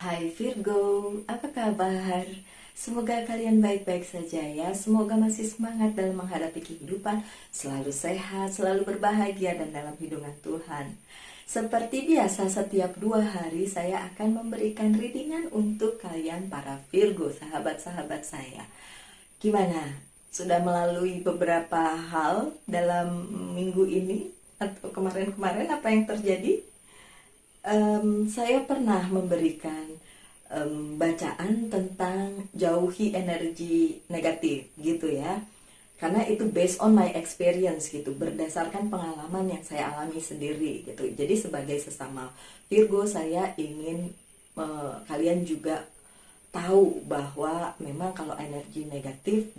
Hai Virgo, apa kabar? Semoga kalian baik-baik saja ya. Semoga masih semangat dalam menghadapi kehidupan, selalu sehat, selalu berbahagia dan dalam lindungan Tuhan. Seperti biasa, setiap 2 hari saya akan memberikan readingan untuk kalian para Virgo, sahabat-sahabat saya. Gimana? Sudah melalui beberapa hal dalam minggu ini? Atau kemarin-kemarin apa yang terjadi? Saya pernah memberikan bacaan tentang jauhi energi negatif gitu ya, karena itu based on my experience gitu, berdasarkan pengalaman yang saya alami sendiri gitu. Jadi sebagai sesama Virgo, saya ingin kalian juga tahu bahwa memang kalau energi negatif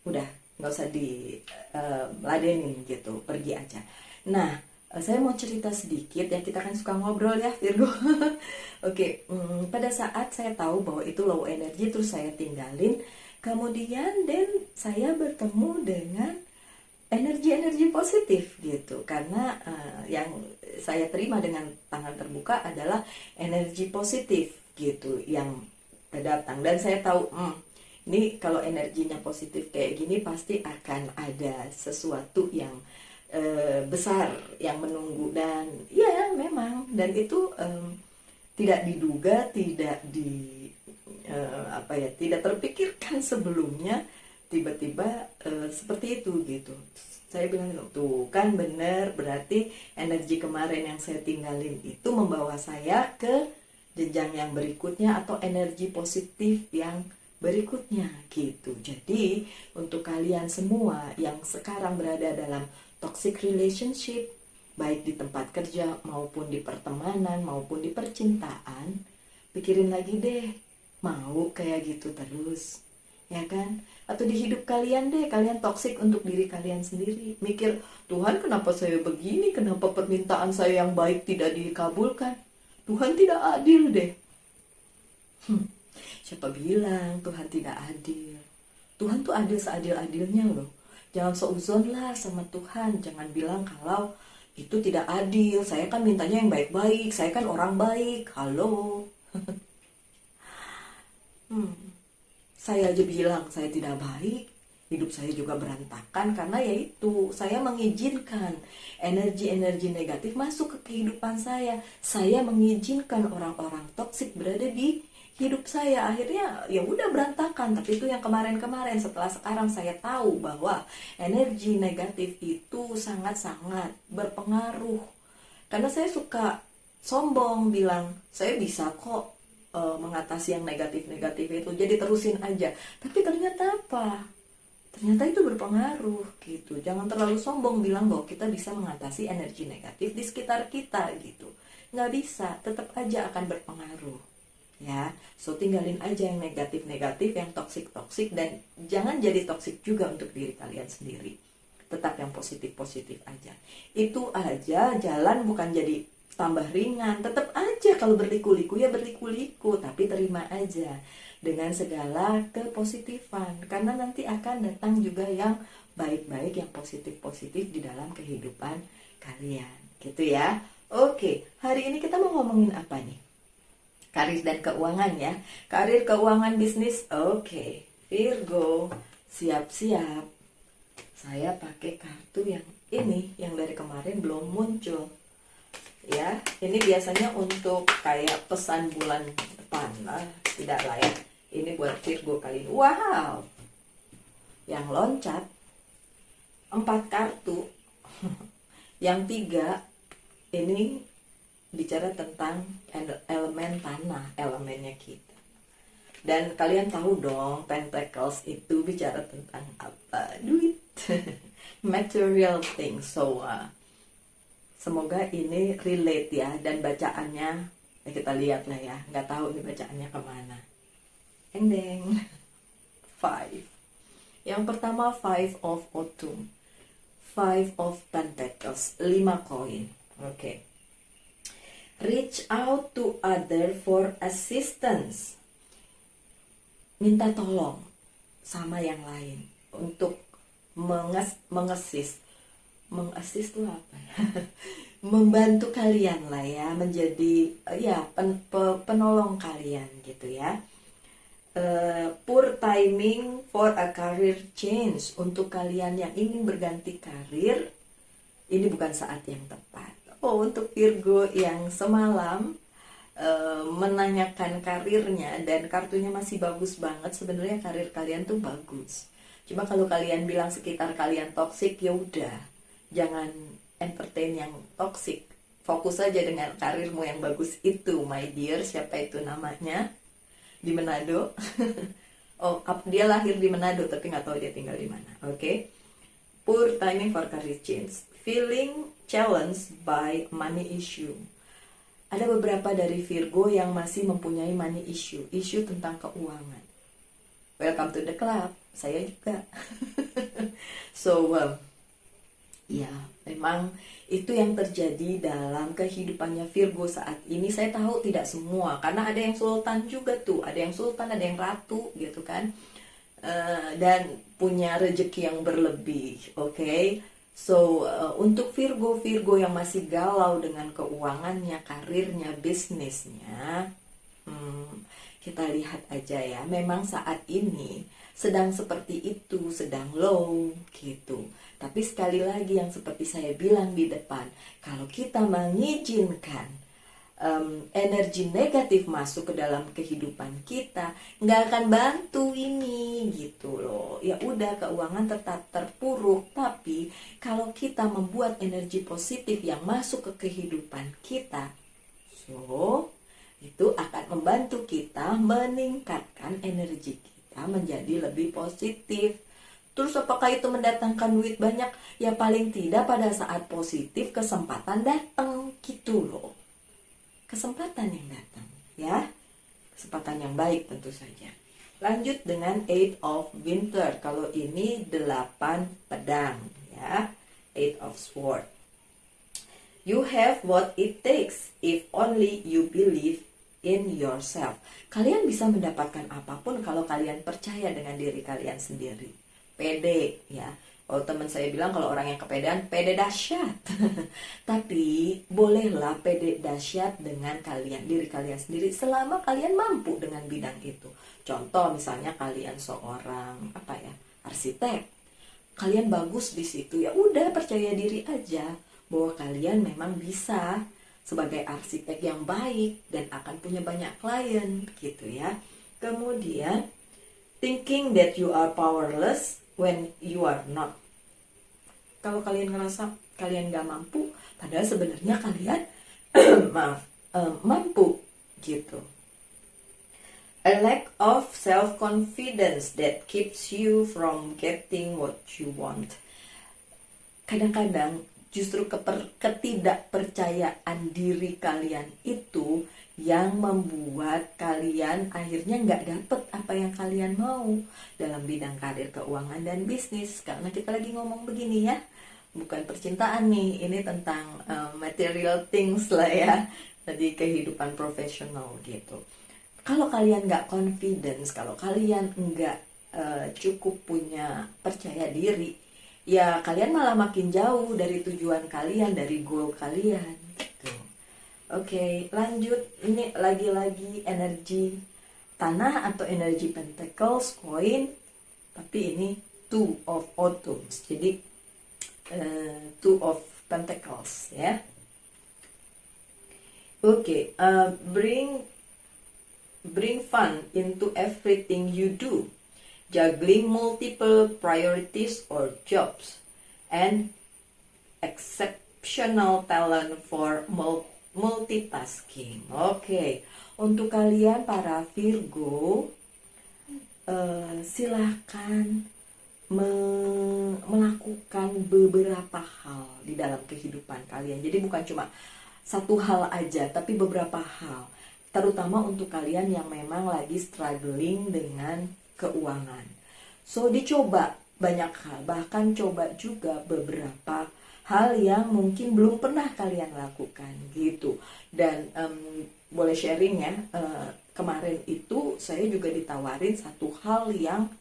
udah nggak usah ladenin gitu, pergi aja. Nah, saya mau cerita sedikit ya, kita kan suka ngobrol ya Virgo. Oke, pada saat saya tahu bahwa itu low energy, terus saya tinggalin, kemudian dan saya bertemu dengan energi-energi positif gitu, karena yang saya terima dengan tangan terbuka adalah energi positif gitu yang datang, dan saya tahu ini kalau energinya positif kayak gini pasti akan ada sesuatu yang besar yang menunggu. Dan ya memang, dan itu tidak diduga, tidak terpikirkan sebelumnya, tiba-tiba seperti itu gitu. Saya bilang tuh kan bener, berarti energi kemarin yang saya tinggalin itu membawa saya ke jenjang yang berikutnya atau energi positif yang berikutnya gitu. Jadi untuk kalian semua yang sekarang berada dalam toxic relationship, baik di tempat kerja maupun di pertemanan maupun di percintaan, pikirin lagi deh, mau kayak gitu terus, ya kan? Atau di hidup kalian deh, kalian toxic untuk diri kalian sendiri, mikir, Tuhan kenapa saya begini, kenapa permintaan saya yang baik tidak dikabulkan, Tuhan tidak adil deh. Siapa bilang Tuhan tidak adil? Tuhan tuh adil seadil-adilnya loh. Jangan seuzon lah sama Tuhan. Jangan bilang kalau itu tidak adil. Saya kan mintanya yang baik-baik. Saya kan orang baik. Halo. Saya aja bilang saya tidak baik. Hidup saya juga berantakan karena yaitu saya mengizinkan energi-energi negatif masuk ke kehidupan saya. Saya mengizinkan orang-orang toksik berada di hidup saya, akhirnya ya udah berantakan. Tapi itu yang kemarin-kemarin. Setelah sekarang saya tahu bahwa energi negatif itu sangat-sangat berpengaruh, karena saya suka sombong bilang saya bisa kok mengatasi yang negatif-negatif itu, jadi terusin aja. Tapi ternyata apa? Ternyata itu berpengaruh gitu. Jangan terlalu sombong bilang bahwa kita bisa mengatasi energi negatif di sekitar kita gitu. Nggak bisa, tetap aja akan berpengaruh ya. So tinggalin aja yang negatif-negatif, yang toksik-toksik, dan jangan jadi toksik juga untuk diri kalian sendiri. Tetap yang positif-positif aja. Itu aja jalan bukan jadi tambah ringan. Tetap aja kalau berliku-liku ya berliku-liku, tapi terima aja dengan segala kepositifan, karena nanti akan datang juga yang baik-baik, yang positif-positif di dalam kehidupan kalian gitu ya. Oke, hari ini kita mau ngomongin apa nih? Karir dan keuangan ya. Karir, keuangan, bisnis. Oke, Virgo, siap-siap. Saya pakai kartu yang ini, yang dari kemarin belum muncul. Ya, ini biasanya untuk kayak pesan bulan depan. Nah, tidak lah ya. Ini buat Virgo kali ini. Wow. Yang loncat 4 kartu. Yang 3 ini bicara tentang elemen tanah, elemennya kita. Dan kalian tahu dong, Pentacles itu bicara tentang apa? Duit. Material things. So semoga ini relate ya. Dan bacaannya kita lihat lah ya. Nggak tahu nih bacaannya kemana. Ending 5. Yang pertama 5 of Autumn, 5 of Pentacles, 5 koin. Oke. Reach out to other for assistance. Minta tolong sama yang lain untuk mengassist. Mengassist itu apa ya? membantu kalian lah ya, menjadi ya penolong kalian gitu ya. Poor timing for a career change. Untuk kalian yang ingin berganti karir, ini bukan saat yang tepat. Oh, untuk Virgo yang semalam menanyakan karirnya dan kartunya masih bagus banget, sebenarnya karir kalian tuh bagus. Cuma kalau kalian bilang sekitar kalian toksik, ya udah, jangan entertain yang toksik. Fokus aja dengan karirmu yang bagus itu, my dear. Siapa itu namanya? Di Manado. Oh, dia lahir di Manado tapi nggak tahu dia tinggal di mana. Oke. Poor timing for career change. Feeling challenged by money issue. Ada beberapa dari Virgo yang masih mempunyai money issue, isu tentang keuangan. Welcome to the club. Saya juga. So, ya, memang itu yang terjadi dalam kehidupannya Virgo saat ini. Saya tahu tidak semua, karena ada yang sultan juga tuh, ada yang sultan, ada yang ratu gitu kan. Dan punya rezeki yang berlebih, oke? So, untuk Virgo yang masih galau dengan keuangannya, karirnya, bisnisnya, kita lihat aja ya, memang saat ini sedang seperti itu, sedang low gitu. Tapi sekali lagi yang seperti saya bilang di depan, kalau kita mengizinkan energi negatif masuk ke dalam kehidupan kita, nggak akan bantu ini gitu loh. Ya udah, keuangan tetap terpuruk. Tapi kalau kita membuat energi positif yang masuk ke kehidupan kita, so itu akan membantu kita meningkatkan energi kita menjadi lebih positif. Terus apakah itu mendatangkan duit banyak? Ya paling tidak pada saat positif kesempatan datang gitu loh. Kesempatan yang datang ya. Kesempatan yang baik tentu saja. Lanjut dengan Eight of Winter. Kalau ini 8 pedang ya. Eight of Sword. You have what it takes if only you believe in yourself. Kalian bisa mendapatkan apapun kalau kalian percaya dengan diri kalian sendiri. Pede ya. Oh, teman saya bilang kalau orang yang kepedean, pede dahsyat. Tapi bolehlah pede dahsyat dengan diri kalian sendiri selama kalian mampu dengan bidang itu. Contoh misalnya kalian seorang arsitek. Kalian bagus di situ, ya udah percaya diri aja bahwa kalian memang bisa sebagai arsitek yang baik dan akan punya banyak klien gitu ya. Kemudian thinking that you are powerless when you are not. Kalau kalian ngerasa kalian gak mampu, padahal sebenarnya kalian mampu gitu. A lack of self-confidence that keeps you from getting what you want. Kadang-kadang justru ketidakpercayaan diri kalian itu yang membuat kalian akhirnya nggak dapet apa yang kalian mau dalam bidang karir, keuangan, dan bisnis. Karena kita lagi ngomong begini ya, bukan percintaan nih, ini tentang material things lah ya, tadi kehidupan profesional gitu. Kalau kalian nggak confidence, kalau kalian nggak cukup punya percaya diri, ya kalian malah makin jauh dari tujuan kalian, dari goal kalian gitu. Oke, lanjut. Ini lagi-lagi energi tanah atau energi pentacles, koin. Tapi ini two of autumns. Jadi two of pentacles ya. Oke, bring fun into everything you do. Juggling multiple priorities or jobs. And exceptional talent for multitasking. Oke. Untuk kalian para Virgo, silahkan melakukan beberapa hal di dalam kehidupan kalian. Jadi bukan cuma satu hal aja, tapi beberapa hal. Terutama untuk kalian yang memang lagi struggling dengan keuangan. So dicoba banyak hal, bahkan coba juga beberapa hal yang mungkin belum pernah kalian lakukan gitu. Dan boleh sharing ya, kemarin itu saya juga ditawarin satu hal yang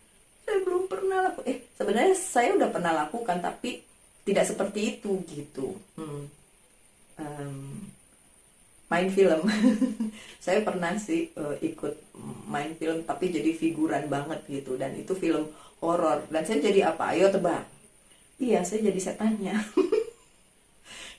saya belum pernah lakukan. Sebenarnya saya udah pernah lakukan tapi tidak seperti itu gitu. main film. Saya pernah sih ikut main film tapi jadi figuran banget gitu, dan itu film horor. Dan saya jadi apa? Ayo tebak. Iya, saya jadi setannya.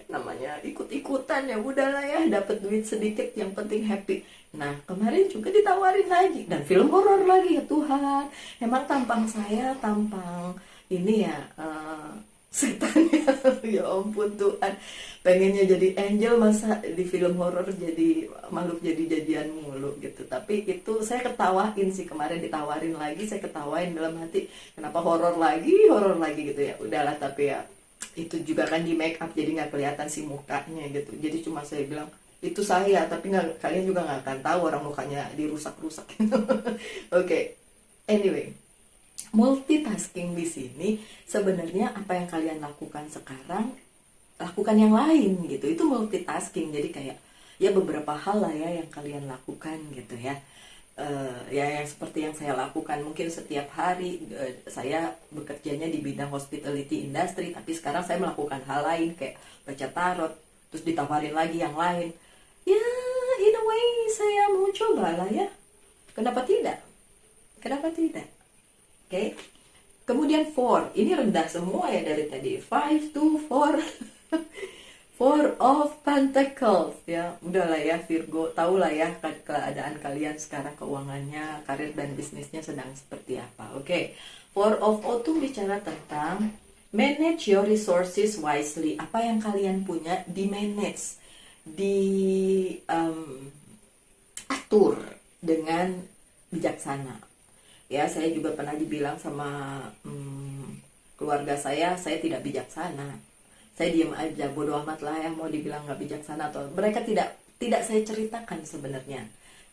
Namanya ikut-ikutan, ya udahlah ya, dapat duit sedikit yang penting happy. Nah, kemarin juga ditawarin lagi dan film horor lagi. Ya Tuhan, emang tampang saya tampang ini ya, setan ya. Ya ampun Tuhan, pengennya jadi angel, masa di film horor jadi makhluk jadi-jadian mulu gitu. Tapi itu saya ketawain sih, kemarin ditawarin lagi, saya ketawain dalam hati, kenapa horor lagi gitu ya. Udahlah, tapi ya itu juga kan di make up, jadi nggak kelihatan sih mukanya gitu. Jadi cuma saya bilang itu saya, tapi nggak, kalian juga nggak akan tahu orang mukanya dirusak-rusak. Oke. Anyway, multitasking di sini sebenarnya apa yang kalian lakukan sekarang, lakukan yang lain gitu. Itu multitasking. Jadi kayak ya beberapa hal lah ya yang kalian lakukan gitu ya. Ya yang seperti yang saya lakukan mungkin setiap hari. Saya bekerjanya di bidang hospitality industry, tapi sekarang saya melakukan hal lain kayak baca tarot, terus ditawarin lagi yang lain. Ya, in a way saya mau coba lah ya. Kenapa tidak? Kenapa tidak? Oke. Kemudian 4, ini rendah semua ya dari tadi. 5 to 4. 4 of Pentacles ya. Udahlah ya Virgo, tahulah ya keadaan kalian sekarang, keuangannya, karir dan bisnisnya sedang seperti apa. Oke. 4 of Autumn bicara tentang manage your resources wisely. Apa yang kalian punya di manage, di atur dengan bijaksana. Ya, saya juga pernah dibilang sama keluarga saya tidak bijaksana. Saya diam aja, bodo amat lah ya, mau dibilang nggak bijaksana atau mereka tidak saya ceritakan sebenarnya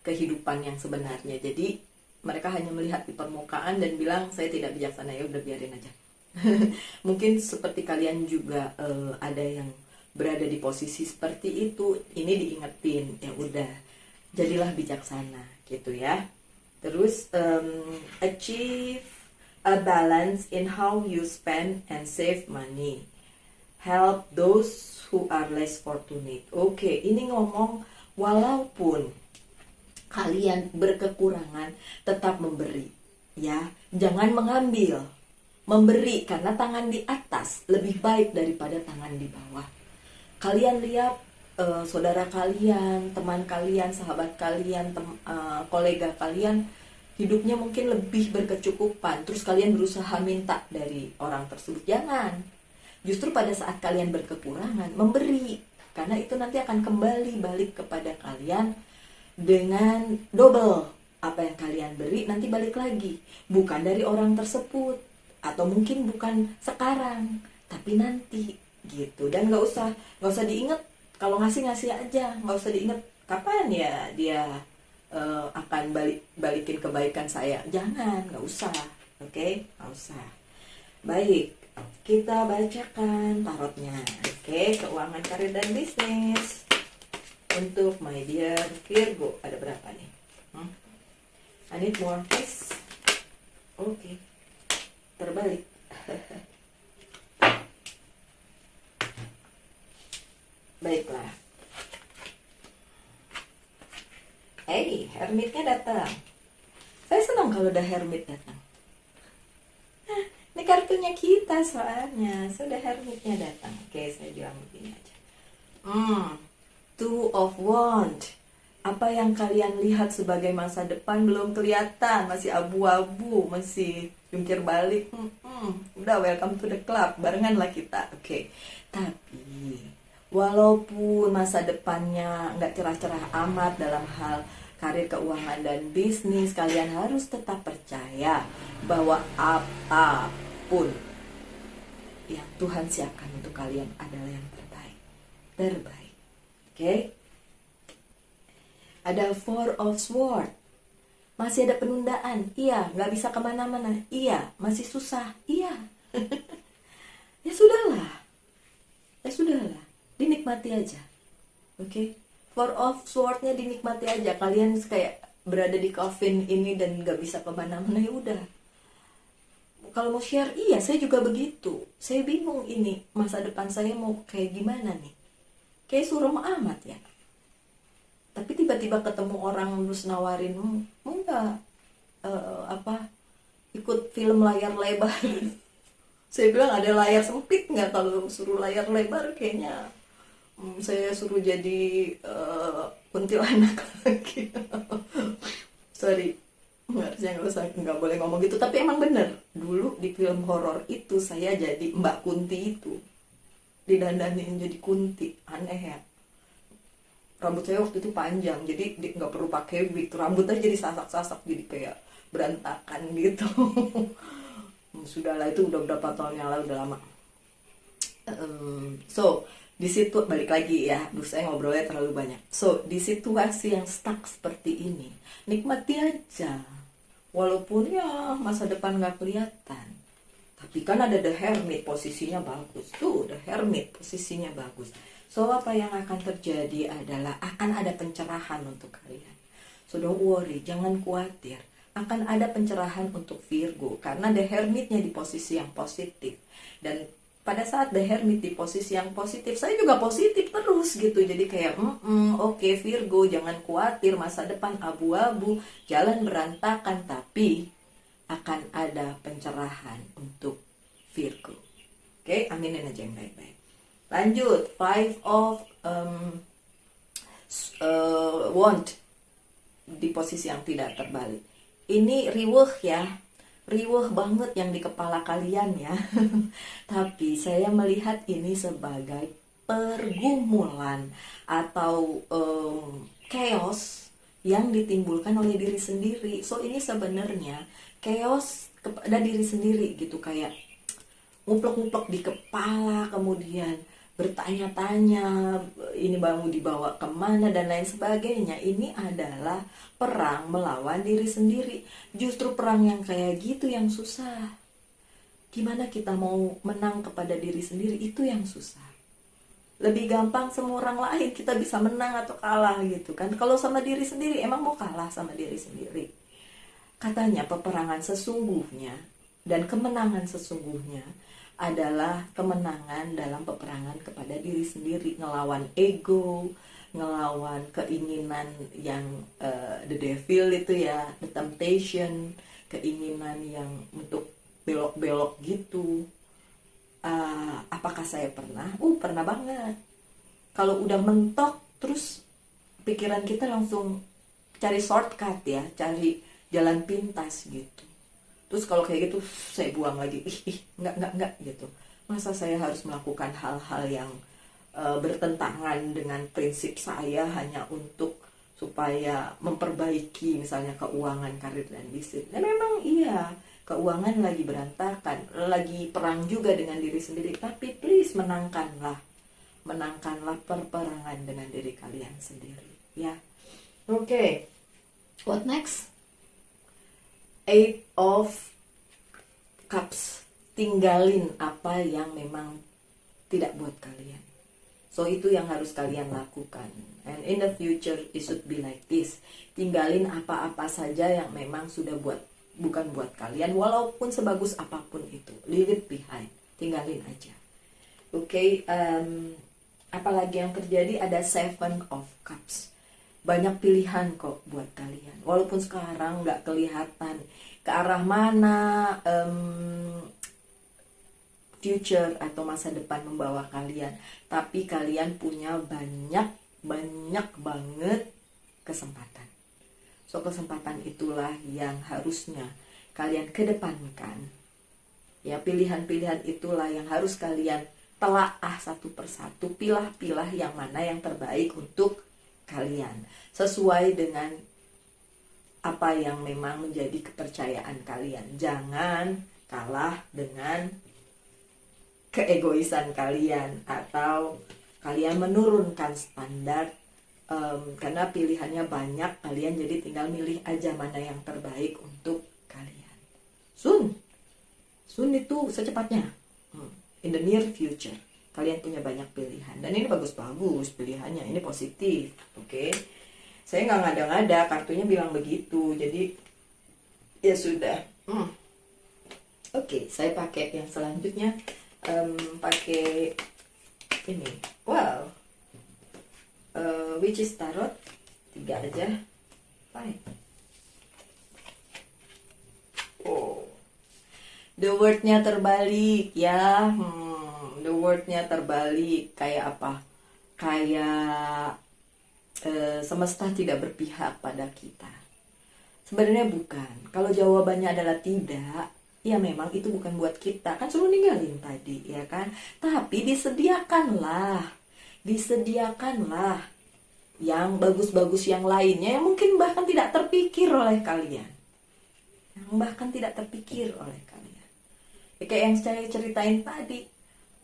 kehidupan yang sebenarnya. Jadi mereka hanya melihat di permukaan dan bilang saya tidak bijaksana, ya udah biarin aja. Mungkin seperti kalian juga ada yang berada di posisi seperti itu, ini diingetin, ya udah jadilah bijaksana gitu ya. Terus achieve a balance in how you spend and save money. Help those who are less fortunate. Oke, ini ngomong walaupun kalian berkekurangan, tetap memberi. Ya, jangan mengambil. Memberi, karena tangan di atas lebih baik daripada tangan di bawah. Kalian lihat saudara kalian, teman kalian, sahabat kalian, kolega kalian, hidupnya mungkin lebih berkecukupan. Terus kalian berusaha minta dari orang tersebut. Jangan. Justru pada saat kalian berkekurangan, memberi. Karena itu nanti akan kembali balik kepada kalian dengan double. Apa yang kalian beri nanti balik lagi. Bukan dari orang tersebut. Atau mungkin bukan sekarang, tapi nanti gitu. Dan gak usah diingat. Kalau ngasih aja. Gak usah diingat kapan ya dia akan balikin kebaikan saya. Jangan, gak usah. Oke, gak usah. Baik. Kita bacakan tarotnya. Oke, keuangan, karir dan bisnis untuk my dear Virgo. Ada berapa nih? I need more please. Oke. Terbalik. Baiklah. Hey, hermitnya datang. Saya senang kalau udah hermit datang. Ini kartunya kita soalnya. Sudah hermitnya datang. Oke, saya bilang begini aja. 2 of Wands. Apa yang kalian lihat sebagai masa depan belum kelihatan. Masih abu-abu. Masih jungkir balik. Udah, welcome to the club. Barenganlah kita. Oke. Tapi walaupun masa depannya nggak cerah-cerah amat dalam hal karir, keuangan, dan bisnis, kalian harus tetap percaya bahwa apapun yang Tuhan siapkan untuk kalian adalah yang terbaik. Oke? Ada 4 of Swords. Masih ada penundaan. Iya, nggak bisa kemana-mana. Iya, masih susah. Iya. Ya sudahlah. Dinikmati aja. Oke? 4 of Swords-nya dinikmati aja. Kalian kayak berada di coffin ini dan nggak bisa kemana-mana, ya udah. Kalau mau share, iya saya juga begitu. Saya bingung ini masa depan saya mau kayak gimana nih. kayak suram amat ya. Tapi tiba-tiba ketemu orang terus nawarin, mau nggak apa ikut film layar lebar. Saya bilang, ada layar sempit nggak? Kalau suruh layar lebar kayaknya saya suruh jadi kuntilanak lagi. Sorry, nggak boleh ngomong gitu. Tapi emang bener, dulu di film horor itu saya jadi Mbak Kunti itu, didandanin jadi kunti. Aneh ya. Rambut saya waktu itu panjang, jadi nggak perlu pakai wig, rambutnya jadi sasak-sasak, jadi kayak berantakan gitu. Sudahlah, itu udah berapa tahun yang lalu, udah lama. So di situ balik lagi ya, saya ngobrolnya terlalu banyak. So di situasi yang stuck seperti ini, nikmati aja, walaupun ya masa depan nggak kelihatan. Tapi kan ada The Hermit, posisinya bagus tuh. The Hermit posisinya bagus. So apa yang akan terjadi adalah akan ada pencerahan untuk kalian. So don't worry, jangan khawatir. Akan ada pencerahan untuk Virgo karena The Hermitnya di posisi yang positif. Dan pada saat The Hermit di posisi yang positif, saya juga positif terus gitu. Jadi kayak oke, Virgo, jangan khawatir, masa depan abu-abu, jalan berantakan, tapi akan ada pencerahan untuk Virgo. Oke, aminin aja yang baik-baik. Lanjut, Five of Wand di posisi yang tidak terbalik. Ini riweuh ya, riweuh banget yang di kepala kalian ya. Tapi saya melihat ini sebagai pergumulan atau chaos yang ditimbulkan oleh diri sendiri. So ini sebenarnya chaos kepada diri sendiri gitu, kayak nguplek-nguplek di kepala, kemudian bertanya-tanya ini mau dibawa kemana dan lain sebagainya. Ini adalah perang melawan diri sendiri. Justru perang yang kayak gitu yang susah. Gimana kita mau menang kepada diri sendiri, itu yang susah. Lebih gampang sama orang lain kita bisa menang atau kalah gitu kan. Kalau sama diri sendiri, emang mau kalah sama diri sendiri? Katanya peperangan sesungguhnya dan kemenangan sesungguhnya adalah kemenangan dalam peperangan kepada diri sendiri, ngelawan ego, ngelawan keinginan yang the devil itu ya, the temptation, keinginan yang untuk belok-belok gitu. Apakah saya pernah? Pernah banget. Kalau udah mentok, terus pikiran kita langsung cari shortcut ya, cari jalan pintas gitu. Terus kalau kayak gitu saya buang lagi, enggak gitu. Masa saya harus melakukan hal-hal yang bertentangan dengan prinsip saya hanya untuk supaya memperbaiki misalnya keuangan, karir, dan bisnis. Dan memang iya, keuangan lagi berantakan, lagi perang juga dengan diri sendiri. Tapi please menangkanlah perperangan dengan diri kalian sendiri ya. Oke. What next? Eight of Cups. Tinggalin apa yang memang tidak buat kalian. So itu yang harus kalian lakukan. And in the future it should be like this. Tinggalin apa-apa saja yang memang sudah bukan buat kalian, walaupun sebagus apapun itu. Leave it behind. Tinggalin aja. Oke, apalagi yang terjadi, ada Seven of Cups. Banyak pilihan kok buat kalian, walaupun sekarang nggak kelihatan ke arah mana future atau masa depan membawa kalian, tapi kalian punya banyak banget kesempatan. So kesempatan itulah yang harusnya kalian kedepankan ya. Pilihan-pilihan itulah yang harus kalian telaah satu persatu, pilah-pilah yang mana yang terbaik untuk kalian, sesuai dengan apa yang memang menjadi kepercayaan kalian. Jangan kalah dengan keegoisan kalian atau kalian menurunkan standar karena pilihannya banyak, kalian jadi tinggal milih aja mana yang terbaik untuk kalian. Soon itu secepatnya, in the near future kalian punya banyak pilihan, dan ini bagus-bagus pilihannya, ini positif. Oke. Saya nggak ngada-ngada, kartunya bilang begitu, jadi ya sudah. Oke, saya pakai yang selanjutnya, pakai ini. Wow, which is tarot 3 aja. Fine. Oh, the wordnya terbalik ya. The wordnya terbalik. Kayak apa? Kayak semesta tidak berpihak pada kita. Sebenarnya bukan. Kalau jawabannya adalah tidak, ya memang itu bukan buat kita. Kan suruh ninggalin tadi, ya kan? Tapi disediakanlah yang bagus-bagus yang lainnya yang mungkin bahkan tidak terpikir oleh kalian. Ya, kayak yang saya ceritain tadi.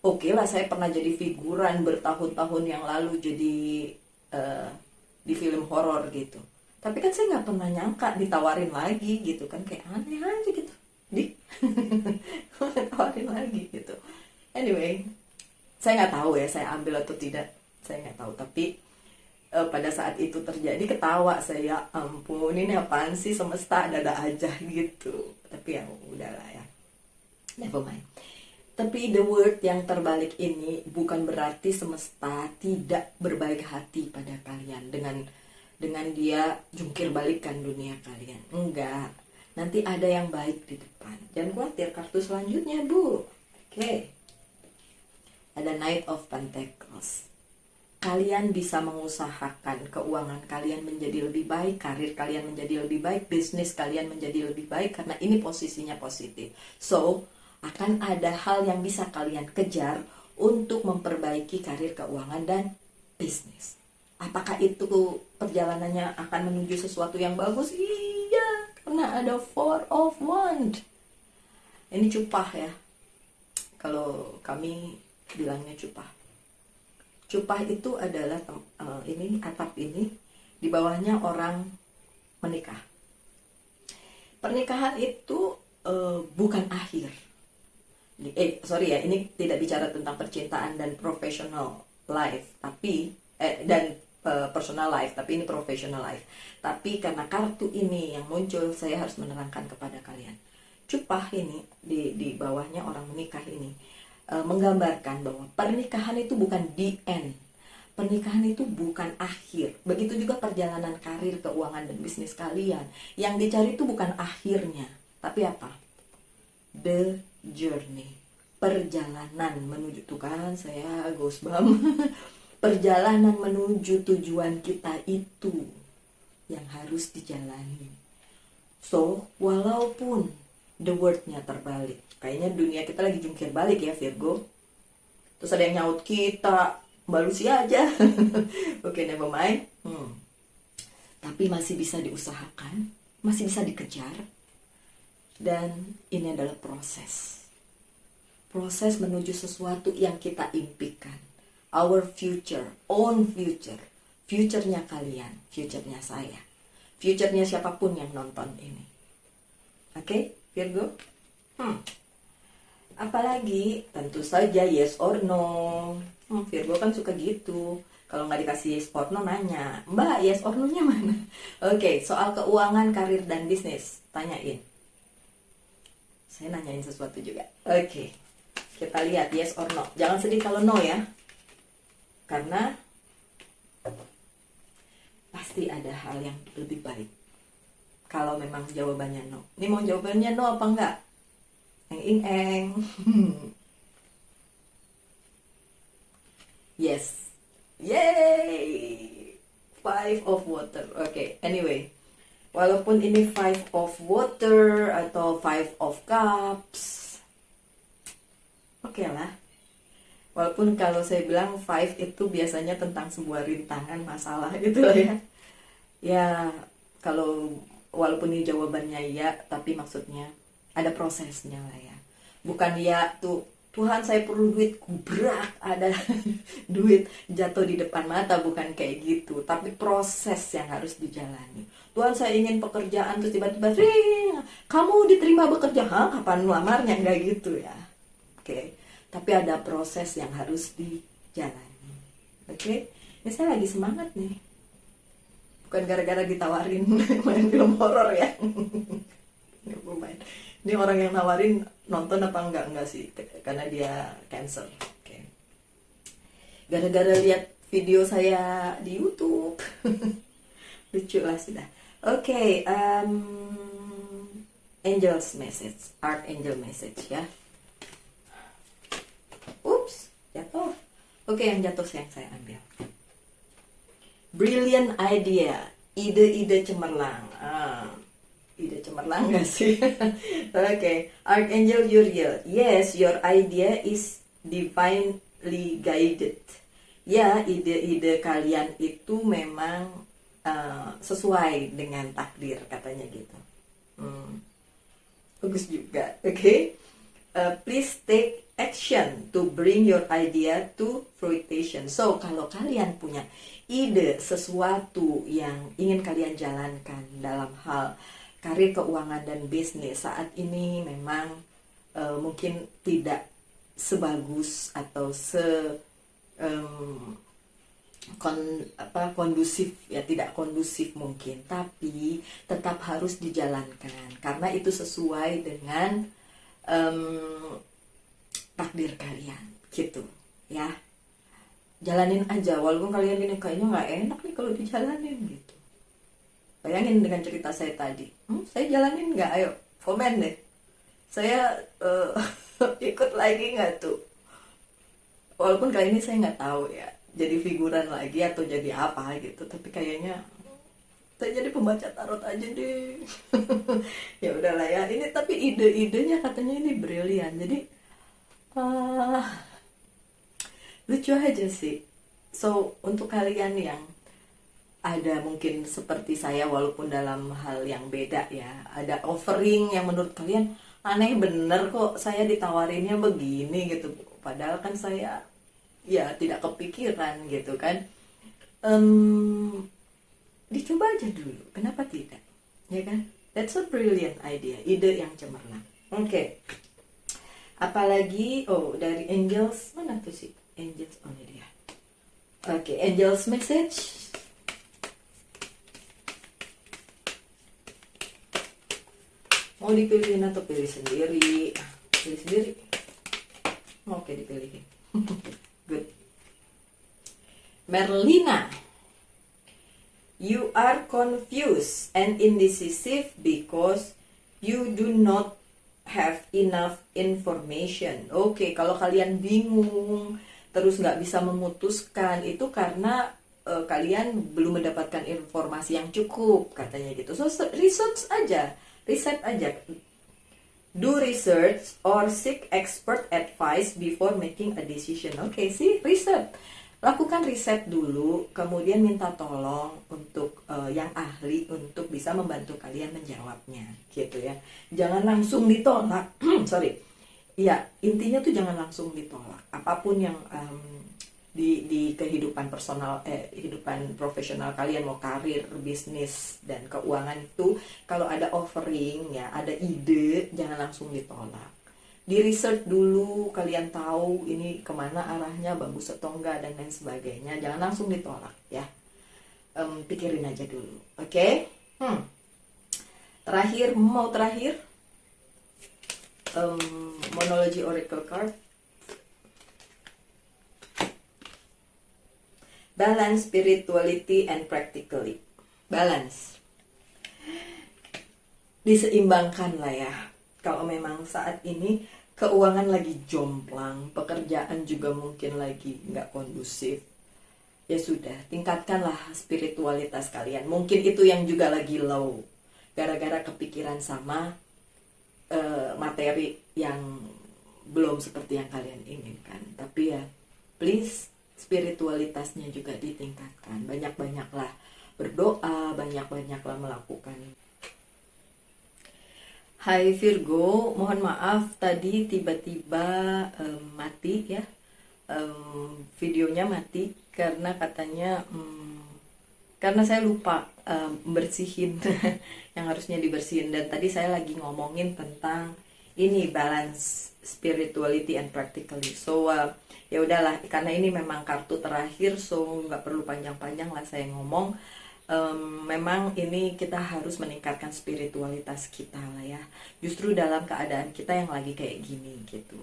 Oke lah, saya pernah jadi figuran bertahun-tahun yang lalu jadi di film horor gitu. Tapi kan saya nggak pernah nyangka ditawarin lagi gitu kan, kayak aneh aja gitu. Ditawarin lagi gitu. Anyway, saya nggak tahu ya saya ambil atau tidak, saya nggak tahu. Tapi pada saat itu terjadi ketawa saya, ampun ini apaan sih, semesta ada aja gitu. Tapi ya udahlah ya, never mind. Tapi the word yang terbalik ini bukan berarti semesta tidak berbaik hati pada kalian dengan dia jungkir balikan dunia kalian. Enggak, nanti ada yang baik di depan. Jangan khawatir. Kartu selanjutnya, Bu. Oke. Ada Knight of Pentacles. Kalian bisa mengusahakan keuangan kalian menjadi lebih baik, karir kalian menjadi lebih baik, bisnis kalian menjadi lebih baik karena ini posisinya positif. So, akan ada hal yang bisa kalian kejar untuk memperbaiki karir, keuangan, dan bisnis. Apakah itu perjalanannya akan menuju sesuatu yang bagus? Iya, karena ada Four of Wands. Ini cupah ya. Kalau kami bilangnya cupah. Cupah itu adalah ini atap ini, di bawahnya orang menikah. Pernikahan itu bukan akhir. Ini tidak bicara tentang percintaan dan professional life, tapi dan personal life, tapi ini professional life. Tapi karena kartu ini yang muncul, saya harus menerangkan kepada kalian. Cupah ini di bawahnya orang menikah ini menggambarkan bahwa pernikahan itu bukan the end. Pernikahan itu bukan akhir. Begitu juga perjalanan karir, keuangan, dan bisnis kalian. Yang dicari itu bukan akhirnya, tapi apa? The journey, perjalanan menuju, tuh kan saya goosebump. Perjalanan menuju tujuan kita itu yang harus dijalani. So, walaupun the wordnya terbalik, kayaknya dunia kita lagi jungkir balik ya Virgo. Terus ada yang nyaut kita Mbak Lucy aja. Oke, never mind. Tapi masih bisa diusahakan, masih bisa dikejar. Dan ini adalah proses menuju sesuatu yang kita impikan. Our future, own future. Future-nya kalian, future-nya saya, future-nya siapapun yang nonton ini. Oke, Virgo? Apalagi, tentu saja yes or no. Virgo kan suka gitu. Kalau nggak dikasih yes or no, nanya, Mbak, yes or no-nya mana? Oke, soal keuangan, karir, dan bisnis, tanyain. Saya nanyain sesuatu juga. Oke, kita lihat yes or no. Jangan sedih kalau no ya. Karena pasti ada hal yang lebih baik kalau memang jawabannya no. Ini mau jawabannya no apa enggak? Eng. Yes. Yay! 5 of water. Oke, anyway. Walaupun ini 5 of water atau 5 of cups, oke lah. Walaupun kalau saya bilang 5 itu biasanya tentang sebuah rintangan, masalah gitu lah ya. Ya, kalau walaupun ini jawabannya ya, tapi maksudnya ada prosesnya lah ya. Bukan ya tuh, Tuhan saya perlu duit, kubrak ada duit jatuh di depan mata, bukan kayak gitu. Tapi proses yang harus dijalani. Tuhan saya ingin pekerjaan, terus tiba-tiba kamu diterima bekerja, kapan lamarnya, nggak gitu ya. Oke. Tapi ada proses yang harus dijalani. Oke. Ini saya lagi semangat nih. Bukan gara-gara ditawarin main film horor ya. Ini orang yang nawarin nonton apa enggak sih, karena dia Cancer. Oke. Gara-gara lihat video saya di YouTube. Lucu lah sudah. Oke, Angel's message, Archangel message ya. Ups, jatuh. Oke, yang jatuh yang saya ambil. Brilliant idea, ide-ide cemerlang. Ide cemerlang gak sih? Oke, Archangel Uriel. Yes, your idea is divinely guided. Ya, ide-ide kalian itu memang sesuai dengan takdir, katanya gitu. Bagus juga. Oke. Please take action to bring your idea to fruition. So, kalau kalian punya ide sesuatu yang ingin kalian jalankan dalam hal karir, keuangan, dan bisnis, saat ini memang mungkin tidak sebagus atau kondusif ya, tidak kondusif mungkin, tapi tetap harus dijalankan karena itu sesuai dengan takdir kalian gitu ya. Jalanin aja walaupun kalian ini kayaknya nggak enak nih kalau dijalanin gitu. Bayangin dengan cerita saya tadi, saya jalanin nggak? Ayo komen deh, saya ikut lagi nggak tuh. Walaupun kali ini saya nggak tahu ya, jadi figuran lagi atau jadi apa gitu, tapi kayaknya saya jadi pembaca tarot aja deh. Ya udahlah ya, ini tapi ide-idenya katanya ini brilian, jadi lucu aja sih. So untuk kalian yang ada mungkin seperti saya walaupun dalam hal yang beda ya, ada offering yang menurut kalian aneh bener kok saya ditawarinnya begini gitu, padahal kan saya ya tidak kepikiran gitu kan. Dicoba aja dulu, kenapa tidak, ya kan? That's a brilliant idea, ide yang cemerlang. Oke. Apalagi dari angels, mana tuh sih angels? Oh ini dia. Oke, angels message. Mau dipilihin atau pilih sendiri? Pilih sendiri. Oke, dipilihin. Good. Merlina, you are confused and indecisive because you do not have enough information. Oke, kalau kalian bingung terus nggak bisa memutuskan, itu karena kalian belum mendapatkan informasi yang cukup, katanya gitu. So research aja, riset aja. Do research or seek expert advice before making a decision. Oke, sih riset. Lakukan riset dulu, kemudian minta tolong untuk yang ahli untuk bisa membantu kalian menjawabnya, gitu ya. Jangan langsung ditolak. Sorry. Ya, intinya tuh jangan langsung ditolak. Apapun yang di kehidupan personal, kehidupan profesional kalian, mau karir, bisnis, dan keuangan itu, kalau ada offering ya, ada ide, jangan langsung ditolak. Di research dulu, kalian tahu ini kemana arahnya, bagus atau enggak, dan lain sebagainya. Jangan langsung ditolak ya. Pikirin aja dulu, oke? Terakhir, Monology Oracle card. Balance, spirituality, and practically. Balance. Diseimbangkan lah ya. Kalau memang saat ini keuangan lagi jomplang, pekerjaan juga mungkin lagi nggak kondusif, ya sudah, tingkatkanlah spiritualitas kalian. Mungkin itu yang juga lagi low, gara-gara kepikiran sama materi yang belum seperti yang kalian inginkan. Tapi ya, please, spiritualitasnya juga ditingkatkan. Banyak-banyaklah berdoa, banyak-banyaklah melakukan. Hai Virgo, mohon maaf tadi tiba-tiba mati ya, videonya mati karena katanya karena saya lupa bersihin yang harusnya dibersihin, dan tadi saya lagi ngomongin tentang ini balance, spirituality, and practically. So ya udahlah, karena ini memang kartu terakhir, so nggak perlu panjang-panjang lah saya ngomong. Memang ini kita harus meningkatkan spiritualitas kita lah ya, justru dalam keadaan kita yang lagi kayak gini gitu.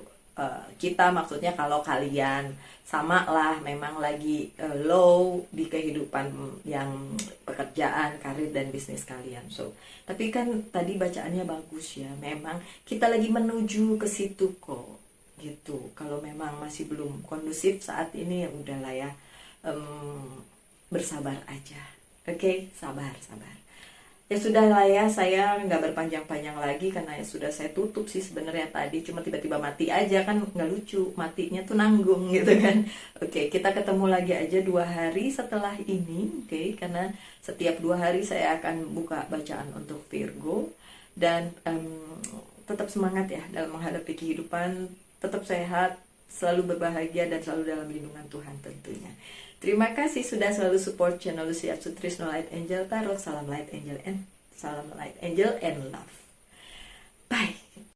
kita, maksudnya kalau kalian sama lah memang lagi low di kehidupan yang pekerjaan, karir dan bisnis kalian. So, tapi kan tadi bacaannya bagus ya. Memang kita lagi menuju ke situ kok. Gitu. Kalau memang masih belum kondusif saat ini ya udahlah ya. Bersabar aja. Oke, sabar. Ya sudah lah ya, saya nggak berpanjang-panjang lagi karena ya sudah saya tutup sih sebenarnya tadi, cuma tiba-tiba mati aja kan nggak lucu, matinya tuh nanggung gitu kan. Oke, kita ketemu lagi aja 2 hari setelah ini, oke, karena setiap 2 hari saya akan buka bacaan untuk Virgo dan tetap semangat ya dalam menghadapi kehidupan, tetap sehat, selalu berbahagia dan selalu dalam lindungan Tuhan tentunya. Terima kasih sudah selalu support channel Lucy Sutrisno Light Angel Tarot. Salam Light Angel and love. Bye.